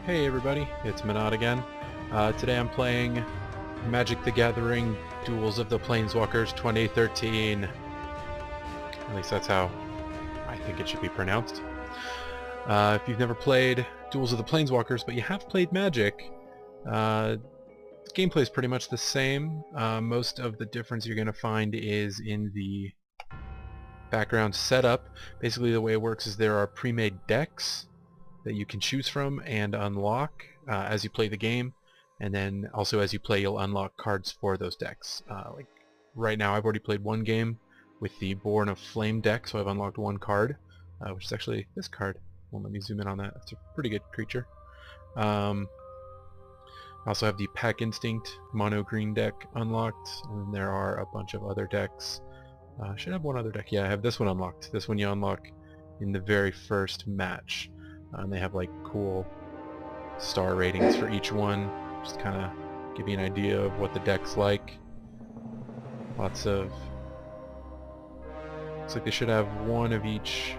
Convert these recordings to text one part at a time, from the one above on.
Hey everybody, it's Manat again. Today I'm playing Magic the Gathering Duels of the Planeswalkers 2013. At least that's how I think it should be pronounced. If you've never played Duels of the Planeswalkers, but you have played Magic, the gameplay is pretty much the same. Most of the difference you're going to find is in the background setup. Basically the way it works is there are pre-made decks that you can choose from and unlock as you play the game, and then also as you play you'll unlock cards for those decks. Like right now I've already played one game with the Born of Flame deck, so I've unlocked one card, which is actually this card. Well, let me zoom in on that. It's a pretty good creature. I also have the Pack Instinct mono green deck unlocked, and there are a bunch of other decks. I should have one other deck. Yeah, I have this one unlocked. This one you unlock in the very first match. And they have like cool star ratings for each one, just kind of give you an idea of what the deck's like. Lots of... looks like they should have one of each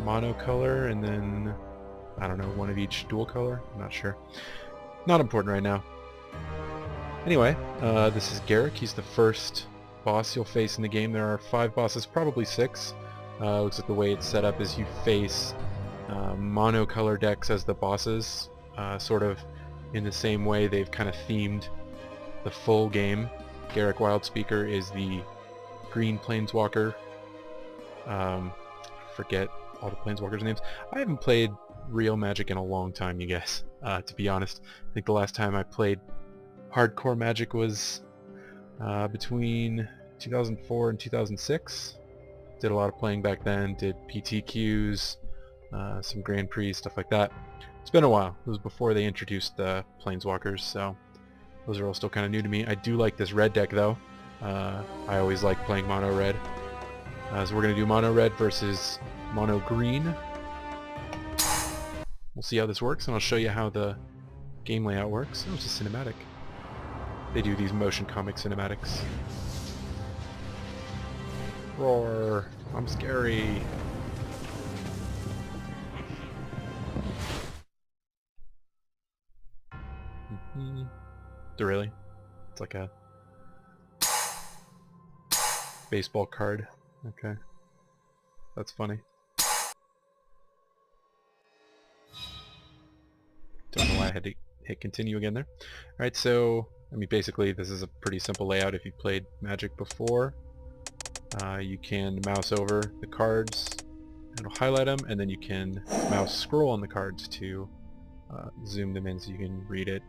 mono color and then, I don't know, one of each dual color? I'm not sure. Not important right now. Anyway, this is Garrick. He's the first boss you'll face in the game. There are 5 bosses, probably 6. Looks like the way it's set up is you face monocolor decks as the bosses, sort of in the same way they've kind of themed the full game. Garrick Wildspeaker is the green planeswalker. Forget all the planeswalkers' names. I haven't played real Magic in a long time, you guys, to be honest. I think the last time I played hardcore Magic was between 2004 and 2006. Did a lot of playing back then, did PTQs, some Grand Prix, stuff like that. It's been a while. It was before they introduced the Planeswalkers, so those are all still kind of new to me. I do like this red deck, though. I always like playing mono red. So we're going to do mono red versus mono green. We'll see how this works, and I'll show you how the game layout works. Oh, it's a cinematic. They do these motion comic cinematics. Roar! I'm scary! Really? It's like a baseball card. Okay. That's funny. Don't know why I had to hit continue again there. Alright, so, I mean, basically this is a pretty simple layout if you've played Magic before. You can mouse over the cards, it'll highlight them, and then you can mouse scroll on the cards to zoom them in so you can read it.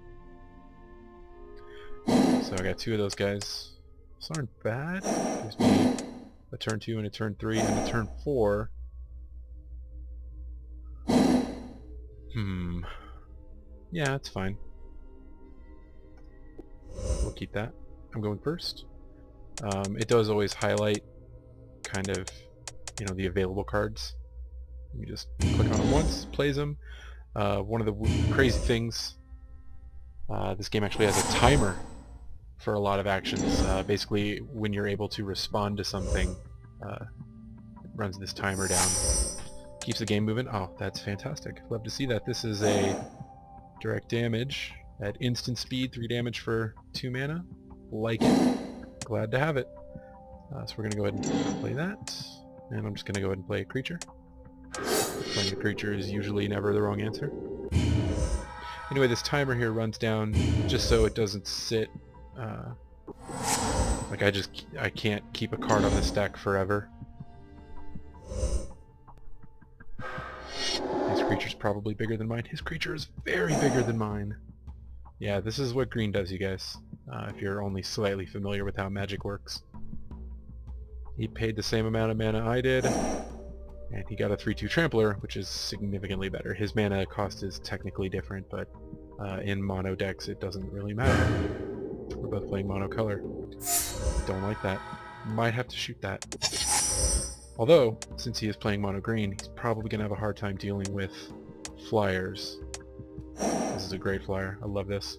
So I got 2 of those guys. Those aren't bad. Gives me a turn 2 and a turn 3 and a turn 4. Yeah, that's fine. We'll keep that. I'm going first. It does always highlight kind of, you know, the available cards. You just click on them once, plays them. One of the crazy things, this game actually has a timer for a lot of actions. Basically, when you're able to respond to something, it runs this timer down. Keeps the game moving. Oh, that's fantastic. Love to see that. This is a direct damage at instant speed, 3 damage for 2 mana. Like it. Glad to have it. So we're going to go ahead and play that. And I'm just going to go ahead and play a creature. Playing a creature is usually never the wrong answer. Anyway, this timer here runs down just so it doesn't sit... like I can't keep a card on the stack forever. His creature's probably bigger than mine. His creature is very bigger than mine. Yeah, this is what green does, you guys. If you're only slightly familiar with how Magic works. He paid the same amount of mana I did, and he got a 3/2 Trampler, which is significantly better. His mana cost is technically different, but in mono decks it doesn't really matter. We're both playing mono color. Don't like that. Might have to shoot that. Although, since he is playing mono green, he's probably going to have a hard time dealing with flyers. This is a great flyer. I love this.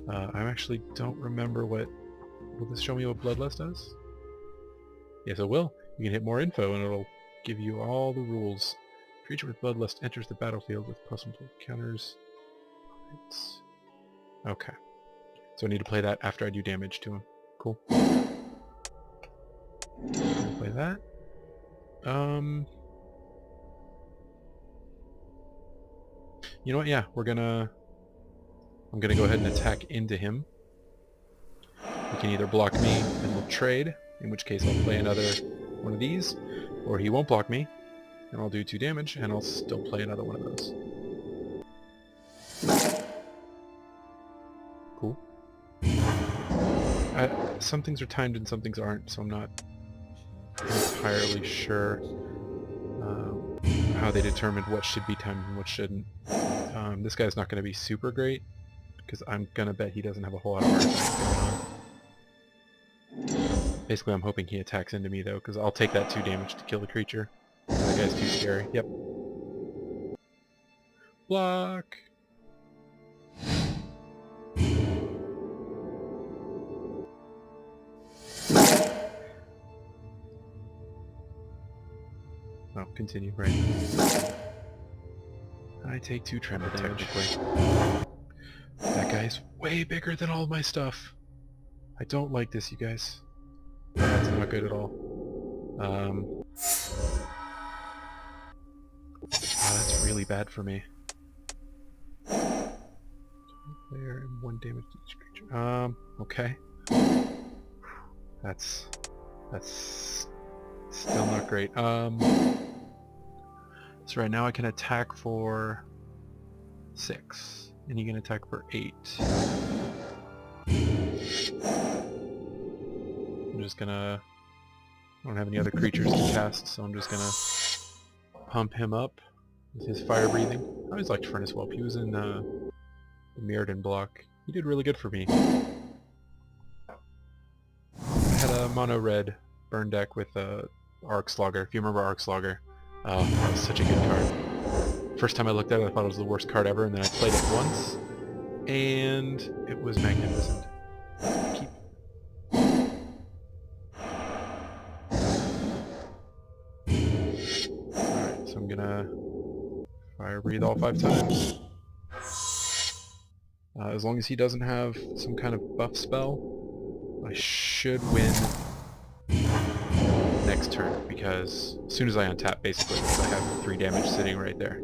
I actually don't remember what... Will this show me what Bloodlust does? Yes, it will. You can hit more info and it'll give you all the rules. Creature with Bloodlust enters the battlefield with +1 counters It's... Okay. So I need to play that after I do damage to him. Cool. Play that. You know what? Yeah, I'm gonna go ahead and attack into him. He can either block me and we'll trade, in which case I'll play another one of these, or he won't block me, and I'll do 2 damage, and I'll still play another one of those. Cool. Some things are timed and some things aren't, so I'm not entirely sure how they determined what should be timed and what shouldn't. This guy's not going to be super great, because I'm going to bet he doesn't have a whole lot of artifacts going on. Basically, I'm hoping he attacks into me, though, because I'll take that 2 damage to kill the creature. That guy's too scary. Yep. Block! Oh, continue, right. I take 2 tremble damage. That guy's way bigger than all my stuff. I don't like this, you guys. That's not good at all. That's really bad for me. Player and 1 damage to each creature. Okay. That's still not great. So right now I can attack for 6, and he can attack for 8. I'm just gonna... I don't have any other creatures to cast, so I'm just gonna pump him up with his fire breathing. I always liked Furnace Whelp. He was in the Mirrodin block. He did really good for me. I had a mono red burn deck with Arc Slogger, if you remember Arc Slogger. Oh, that was such a good card. First time I looked at it, I thought it was the worst card ever, and then I played it once, and it was magnificent. Keep. Alright, so I'm gonna fire breathe all 5 times. As long as he doesn't have some kind of buff spell, I should win next turn, because as soon as I untap, basically, because I have 3 damage sitting right there.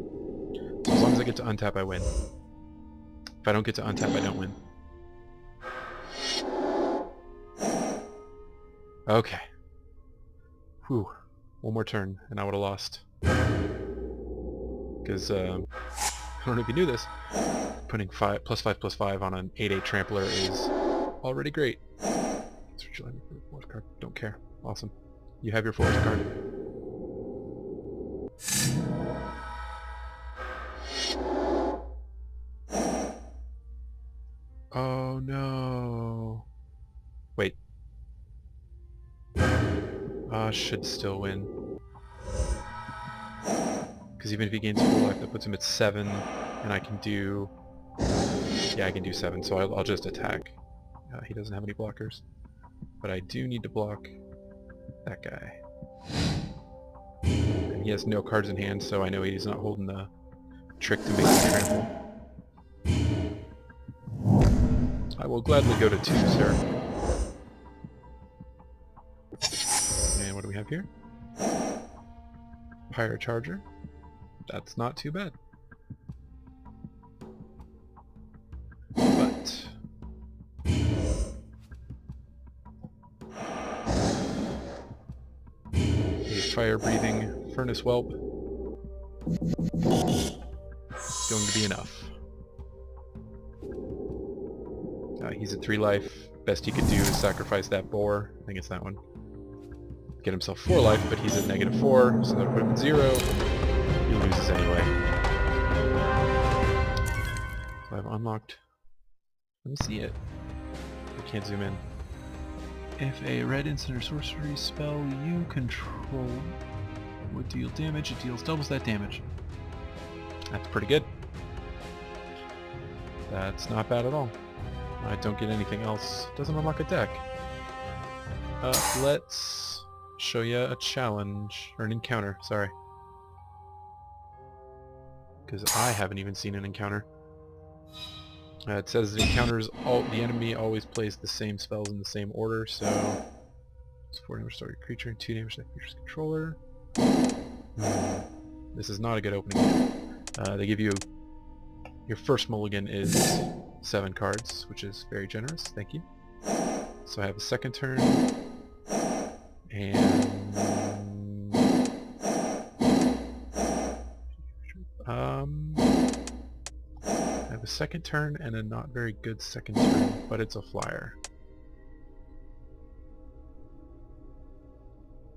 So as long as I get to untap, I win. If I don't get to untap, I don't win. Okay. Whew. One more turn, and I would have lost. Because, I don't know if you knew this, putting +5/+5 on an 8/8 trampler is already great. Search your library for the forest card. Don't care. Awesome. You have your forest card. Oh no. Wait. Should still win. Because even if he gains full life, that puts him at 7, and I can do... Yeah, I can do 7, so I'll just attack. He doesn't have any blockers. But I do need to block that guy. And he has no cards in hand, so I know he's not holding the trick to make me trample. I will gladly go to 2, sir. And what do we have here? Pyro Charger. That's not too bad. But... a fire-breathing Furnace Whelp is going to be enough. He's at 3 life. Best he could do is sacrifice that boar. I think it's that one. Get himself 4 life, but he's at -4, so that'll put him at 0. He loses anyway. So I've unlocked... Let me see it. I can't zoom in. If a red instant or sorcery spell you control would deal damage, it deals doubles that damage. That's pretty good. That's not bad at all. I don't get anything else. Doesn't unlock a deck. Let's show you a challenge, or an encounter, sorry. Because I haven't even seen an encounter. It says it encounters the enemy always plays the same spells in the same order, so it's 4 damage to target creature and 2 damage to that creature's controller. This is not a good opening. They give you your first mulligan is 7 cards, which is very generous. Thank you. So I have a second turn, and I have a second turn and a not very good second turn, but it's a flyer.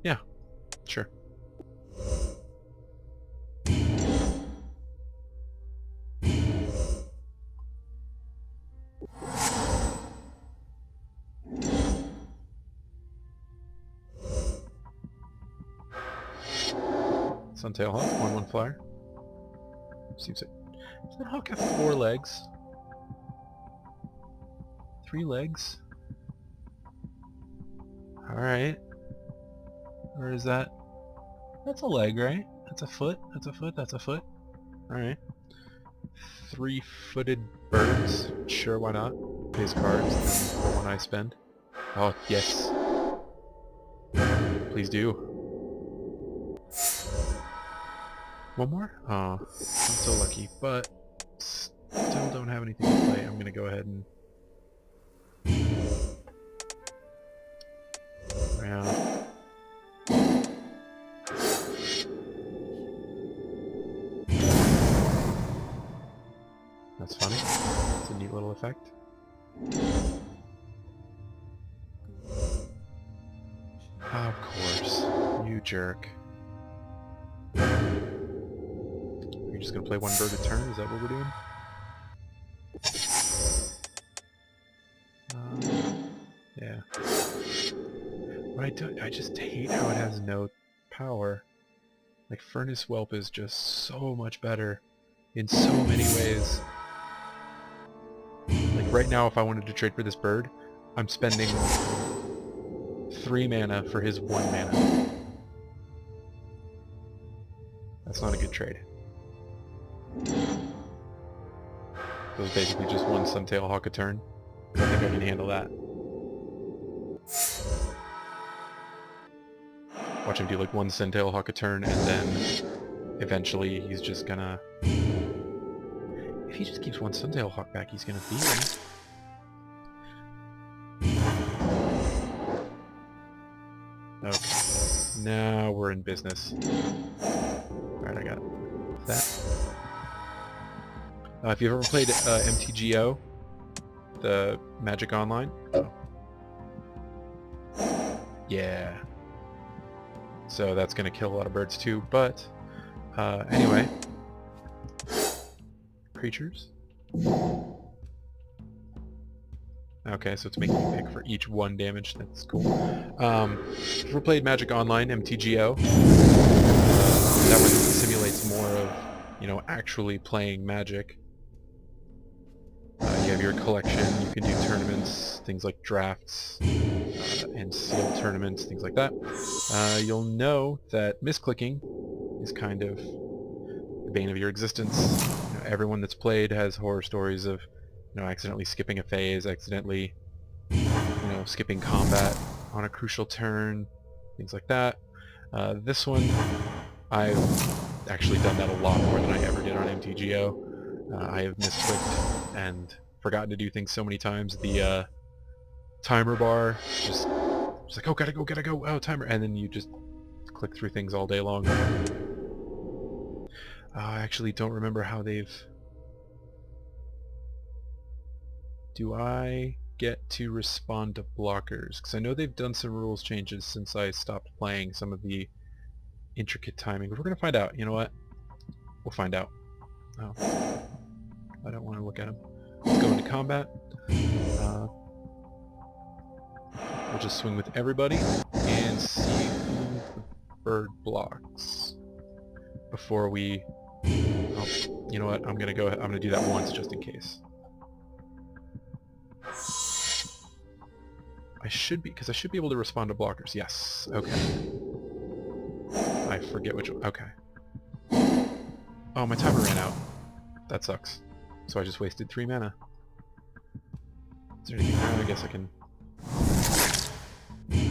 Yeah, sure. Suntail Hawk, 1/1 flyer. Seems like... Does that hawk have 4 legs? 3 legs? Alright. Or is that... That's a leg, right? That's a foot, that's a foot, that's a foot. Alright. 3-footed birds. Sure, why not? Pays cards, the one I spend. Oh, yes. Please do. One more? Oh, I'm so lucky, but still don't have anything to play. I'm gonna go ahead and... Yeah. That's funny. It's a neat little effect. Of course. You jerk. You're just gonna play 1 bird a turn? Is that what we're doing? Yeah. What I just hate how it has no power. Like, Furnace Whelp is just so much better in so many ways. Like, right now, if I wanted to trade for this bird, I'm spending 3 mana for his 1 mana. That's not a good trade. So it's basically just 1 Suntail Hawk a turn. I think I can handle that. Watch him do like 1 Suntail Hawk a turn, and then eventually he's just gonna... If he just keeps 1 Suntail Hawk back, he's gonna beat him. Okay. Now we're in business. Alright, I got that. If you've ever played MTGO, the Magic Online. Oh. Yeah. So that's going to kill a lot of birds too, but anyway. Creatures. Okay, so it's making you pick for each 1 damage. That's cool. If you've ever played Magic Online, MTGO, that one simulates more of, you know, actually playing Magic. You have your collection, you can do tournaments, things like drafts, and sealed tournaments, things like that. You'll know that misclicking is kind of the bane of your existence. You know, everyone that's played has horror stories of, you know, accidentally skipping a phase, accidentally, you know, skipping combat on a crucial turn, things like that. This one, I've actually done that a lot more than I ever did on MTGO. I have misclicked and forgotten to do things so many times. The timer bar, just like, oh, gotta go, oh, timer, and then you just click through things all day long. I actually don't remember how they've... Do I get to respond to blockers? Because I know they've done some rules changes since I stopped playing some of the intricate timing. But we're going to find out. You know what? We'll find out. Oh. I don't want to look at them. Let's go into combat. We'll just swing with everybody and see who the bird blocks before we... Oh, you know what? I'm going to go ahead. I'm going to do that once just in case. I should be, because I should be able to respond to blockers. Yes. Okay. I forget which one. Okay. Oh, my timer ran out. That sucks. So I just wasted 3 mana. Is there anything? I guess I can...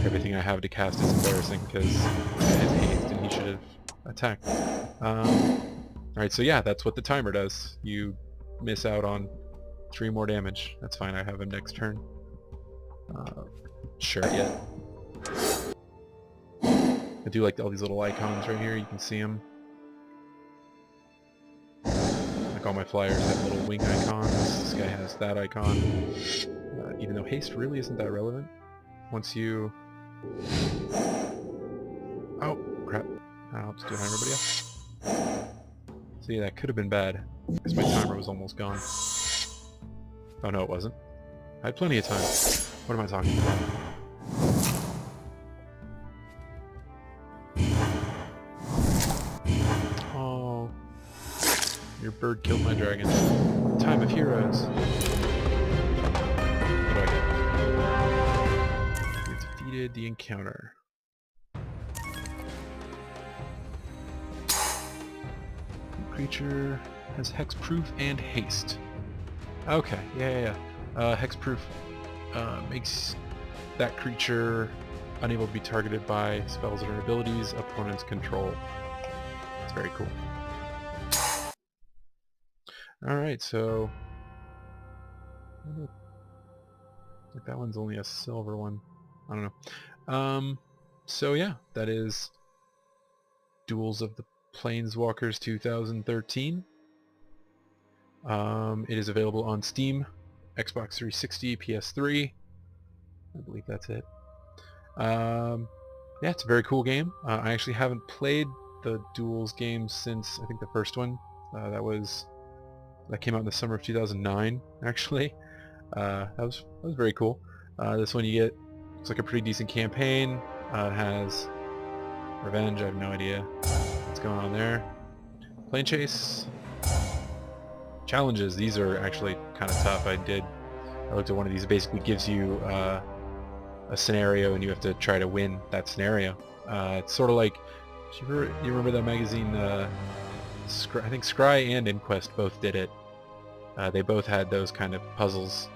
Everything I have to cast is embarrassing because I had haste and he should have attacked. Alright, so yeah, that's what the timer does. You miss out on 3 more damage. That's fine, I have him next turn. Sure, yeah. I do like all these little icons right here, you can see them. Like all my flyers have little wing icons. This guy has that icon. Even though haste really isn't that relevant. Once you... Oh, crap. I'll just do it on everybody else. See, that could have been bad, because my timer was almost gone. Oh no, it wasn't. I had plenty of time. What am I talking about? Oh, your bird killed my dragon. Time of heroes. What do I get? You defeated the encounter. Creature has hexproof and haste. Okay, yeah. Hexproof makes that creature unable to be targeted by spells or abilities opponents control. It's very cool. Alright, so... Like that one's only a silver one. I don't know. So yeah, that is Duels of the Planeswalkers 2013. It is available on Steam, Xbox 360, PS3. I believe that's it. Yeah, it's a very cool game. I actually haven't played the Duels games since I think the first one. That came out in the summer of 2009. Actually, that was very cool. This one you get looks like a pretty decent campaign. It has revenge. I have no idea what's going on there. Plane chase. Challenges. These are actually kind of tough. I looked at one of these. It basically gives you a scenario and you have to try to win that scenario. It's sort of like, you remember that magazine, I think Scry and Inquest both did it. They both had those kind of puzzles.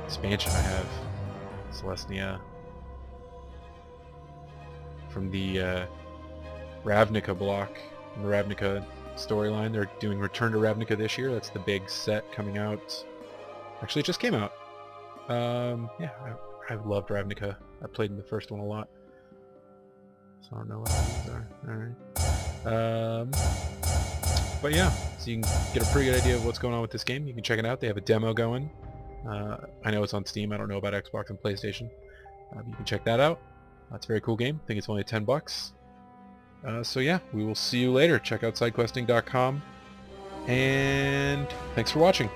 Expansion I have. Celestia. From the Ravnica block. From the Ravnica storyline. They're doing Return to Ravnica this year. That's the big set coming out. Actually, it just came out. Yeah, I loved Ravnica. I played in the first one a lot. So I don't know what these are. Alright. But yeah, so you can get a pretty good idea of what's going on with this game. You can check it out. They have a demo going. I know it's on Steam. I don't know about Xbox and PlayStation. You can check that out. It's a very cool game. I think it's only $10. So yeah, we will see you later. Check out sidequesting.com. And thanks for watching.